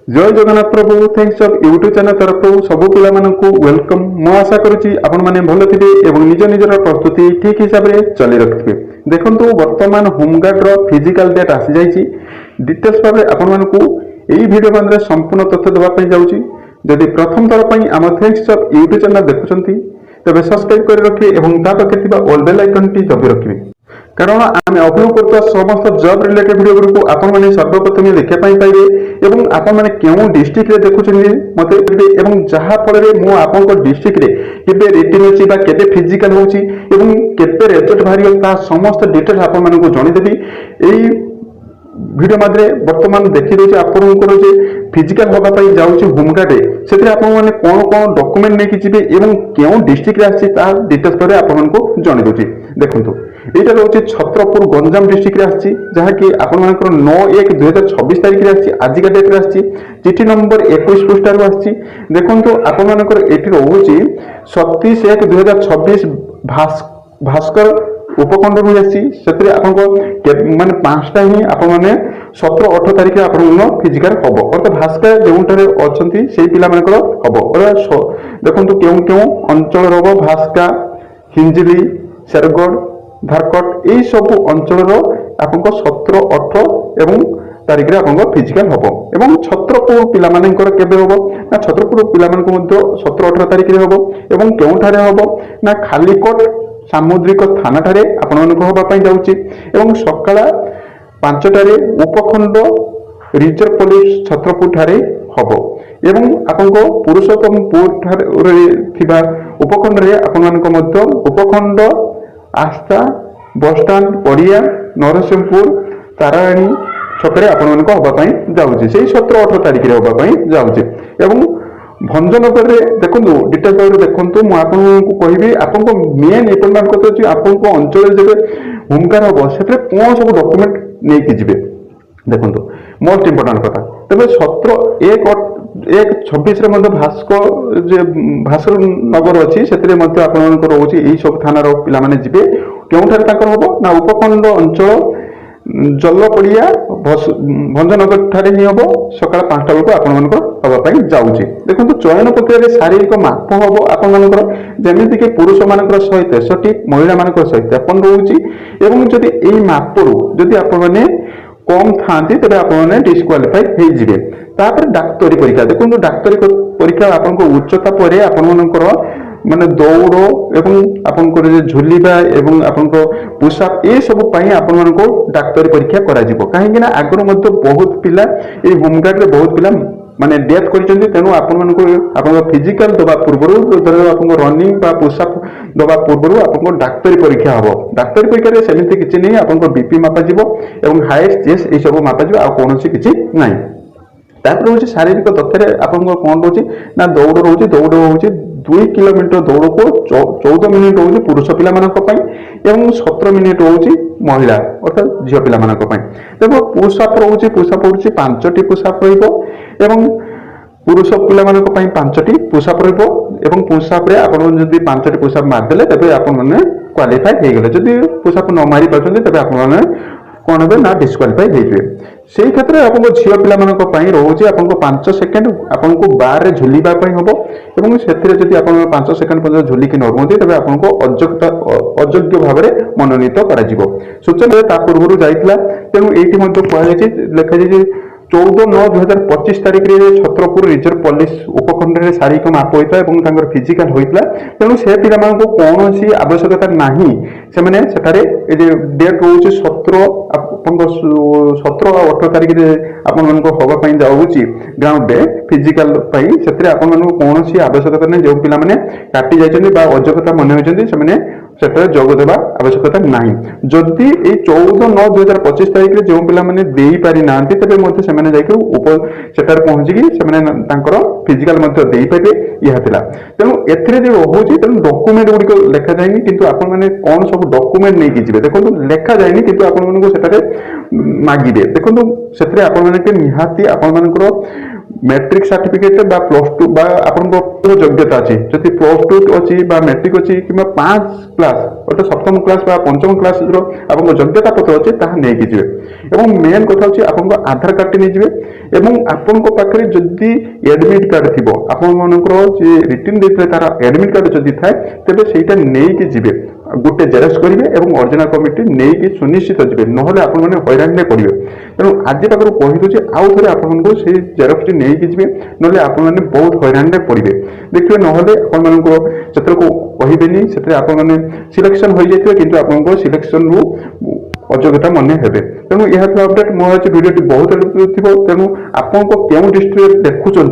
जय जगन्नाथ प्रभु थैंक्स ऑफ YouTube channel तरफ सब पिला वेलकम। मु आशा करुच्ची आपण मैंने भल थे और निज निजर प्रस्तुति ठीक हिसाब से चली रखिथे। देखो वर्तमान होमगार्ड फिजिकल डेट आसी जाइए डिटेल्स भाव आपण मानकू यही वीडियो बंद संपूर्ण तथ्य देवाई जाऊँगी। जदि प्रथम थर पर आम थैंक्स ऑफ यूट्यूब चैनल देखुंत तेज सब्सक्राइब कर रखिए और पाखे ऑल बेल आइकन टी दबी रखिए, कारण आम अपलोड कर समस्त जॉब रिलेटेड वीडियो गुड़िक आपने सर्वप्रथम देखा पाइबे और आपण क्यों डिस्ट्रिक्ट रे देखुं मत जहाँफल मुझे डिस्ट्रिक्ट रे केबे रिटिन अच्छी केबे फिजिकल होची एवं केबे रिजल्ट बाहर समस्त डिटेल आपण जनईदेवी। यही वीडियो मध्य वर्तमान देखी आपंकर जे फिजिकल हाँपाई जाऊँगी होमगार्ड से कौन कौन डॉक्यूमेंट लेकिन जी और क्यों डिस्ट्रिक्ट आसी डिटेल्स पर आपको जनईदे। देखो यहाँ रोचे छत्रपुर गंजाम डिस्ट्रिक्ट आसी जहाँकि आपर 9/1/2026 तारीख में आसी आजिका डेट में आसी चिठी नंबर 21 पृष्ठार आसी। देखो आपर ये रोचे 27/1/2026 भास्कर उपखंड रु आसी माने 5टा ही आपण 17-18 तारीख आप फिजिकल हम अर्थात भास्कर जो अच्छा से पिला हम देखो क्यों क्यों अंचल हम भास्का हिंजिली शेरगढ़ धारकट यही सब अंचल आप 17-18 एवं तारीख में आप फिजिकल हम और छत्रपुर पिला केबे हम ना छत्रपुर पिला 17-18 तारीख में हम और क्यों हम ना खालीकोट सामुद्रिक थाना ठारे आपंपाई जाऊँगी और सकाल 5टारे उपखंड रिजर्व पुलिस छत्रपुर ठारे हम एवं आपको पुरुषोत्तमपुर ठारे उपखंड रे उपखंड आस्था बसस्टाण्ड पड़िया नरसिंहपुर ताराणी छकरे आपंपाई जाऊँगी से 17-18 तारीख में हाँपाई जाऊँगी। एवं भंजनगर देखो डिटेल देखो मुझे कहि आपको मेन इम्पोर्टाट कथा अच्छी आपको अंचल जब होमगार्ड हम से कौन सब डॉक्यूमेंट नहीं जी। देखो मोस्ट इम्पोर्टाट कथा तेज 17/1/26 भास्कर नगर अच्छी से रोचे यही सब थानार पाने जी क्योंठार हम ना उपखंड अंचल जलपड़िया भंजनगर ठारे ही हम सकाल 5टा बेलू आपंपाई जाऊँगी। देखो चयन प्रक्रिया शारीरिक माप हम आपर जमीक पुरुष मान 163 महिला मान 153 रोचे और जदि यही मापरू जदि आपने कम था तेज आपने डिस्क्वालीफाई होपर डाक्तरी परीक्षा। देखो डाक्तरी परीक्षा आप उच्चता पर आपर माने दौड़ एवं आपंकर झुलिबा एवं आपंको पुशअप ये सब आपण को डाक्तरी परीक्षा करा कहीं आगर बहुत पिला ये होमगार्ड रे बहुत पिला माने डेथ कर तेणु आपण फिजिकल दबा पूर्व रनिंग पुशअप दबा पूर्व आपको डाक्तरी परीक्षा हम। डाक्तरी परीक्षा सेमती किसी नहीं आपको बीपी मापाजिब और हाइट चेस्ट ये सब मापाजिब आ कौन किसी ना। तापर रोचे शारीरिक तथ्य आपको कौन रोचे ना दौड़ रोचे दौड़ रोचे 2 किलोमीटर दौड़ को 14 मिनिट रोचे पुरुष पिला 17 मिनिट रोचे महिला अर्थात झील पिला देखो पुशअप रोचे पुशअप रोचे 5टी पुशअप रही पुरुष पिला 5टी पुशअप रही पुशअप जब 5टी पुशअप मारिदे तेज आपने क्वालीफाई हो गले। जब पुशअप न मारी पार्टी तेज आप कौन हे ना डिस्क्वालीफाई होते से क्षेत्र में आपको झील पिला रोचे आपको 5 सेकेंड आपको बार रे झुलवाई हम और से आप 5 सेकेंड पर्यटन झुलिक नरमती तेज आपको अयोग्य भाव में मनोनीत सूचना पूर्व जाइला तेणु ये कहुई लिखा 14/9/2025 तारीख में छत्रपुर रिजर्व पुलिस उपखंड में शारीरिक माप होता है फिजिकल होता तेणु से पिला कौन सी आवश्यकता ना से डेट रोचे 17-18 तारीख में आपंपाई जाऊँगी ग्राउंड डे फिजिकल से कौन सी आवश्यकता नहीं जो पिला काटी जाइए अयोग्यता मन होते जोग देवा आवश्यकता ना। जदि 14/9/2025 तारीख में जो पिला दे पारि ना तेज से पहुंचिकी फिजिकल दे पारे यह तेणु ए रोचे तेणु डॉक्यूमेंट गुड़िक लेखा जाए कि आपने कौन सब डॉक्यूमेंट नहीं जी। देखो लेखा जाए कि आपको मागिदे देखो से निहाती आपर मैट्रिक सर्टिफिकेट बा +2 बा आपनको योग्यता अछि जति +2 अछि बा मैट्रिक अछि किबा 5 क्लास अट सप्तम क्लास बा पंचम क्लास रो आपनको योग्यता पत्र अछि ताहा नै कि जिवे एवं मेन कथा अछि आपनको आधार कार्ड टी नै जिवे एवं आपनको पाखरे जति एडमिट कार्ड थिबो आपन मनकर जे रिटन देथले तार एडमिट कार्ड जति थाए तबे सेटा नै कि जिवे गोटे जेरक्स करेंगे और ओरिजिनल कमिटी नहीं सुनिश्चित जी ना आप हईराण पड़े तेणु आज पाखर कहीदे आउ थे आपको से जेरक्स नहीं जी ना आप बहुत हईराण पड़े देखिए ना आपको कहेनि से सिलेक्शन हो जाए कि आपको सिलेक्शन रु अयोग्यता मन हे तेणु यह अपडेट मोदी भिडियो बहुत तेणु आपको क्यों डिस्ट्रिक्ट देखुं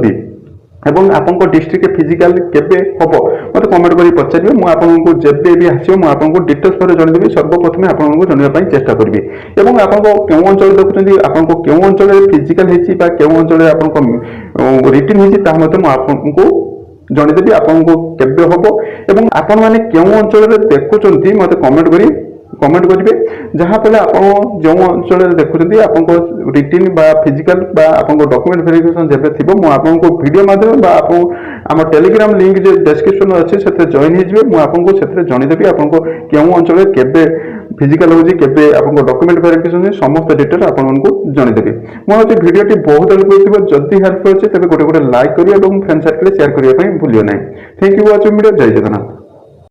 एवं आपको डिस्ट्रिक्ट फिजिकल केबे हम मत कमेंट कर पचारे मुझे जब भी आसो मुझे डिटेल्स पर जनइबी सर्वप्रथम आपको जनवाई चेष्टा करी और आपको क्यों अंचल देखुं आपको क्यों अंचल फिजिकल क्यों अंचल आप रिटर्न होती जनईदेवी आपको केबे हम और आपण मैंने क्यों अंचल देखुं मत कमेंट करेंगे जहाँफल आप जो अंचल देखुं आप रिटर्न बा फिजिकल बा आपको डॉक्यूमेंट वेरिफिकेशन जब थी मुझे वीडियो माध्यम आम टेलीग्राम लिंक जो डिस्क्रिप्शन अच्छे से जॉइन होपको जनईदेवी आपको क्यों अंचल केबे फिजिकल होगी केबे आपको डॉक्यूमेंट वेरिफिकेशन समस्त डिटेल आपको जनईदेवी मुझे वीडियो बहुत हेल्प जदि हेल्प अच्छे तेज गोटे गोटे लाइक करेंगे और फ्रेंड सर्कल शेयर करने भूलिए ना थैंक यू वाचिंग वीडियो जय जगन्नाथ।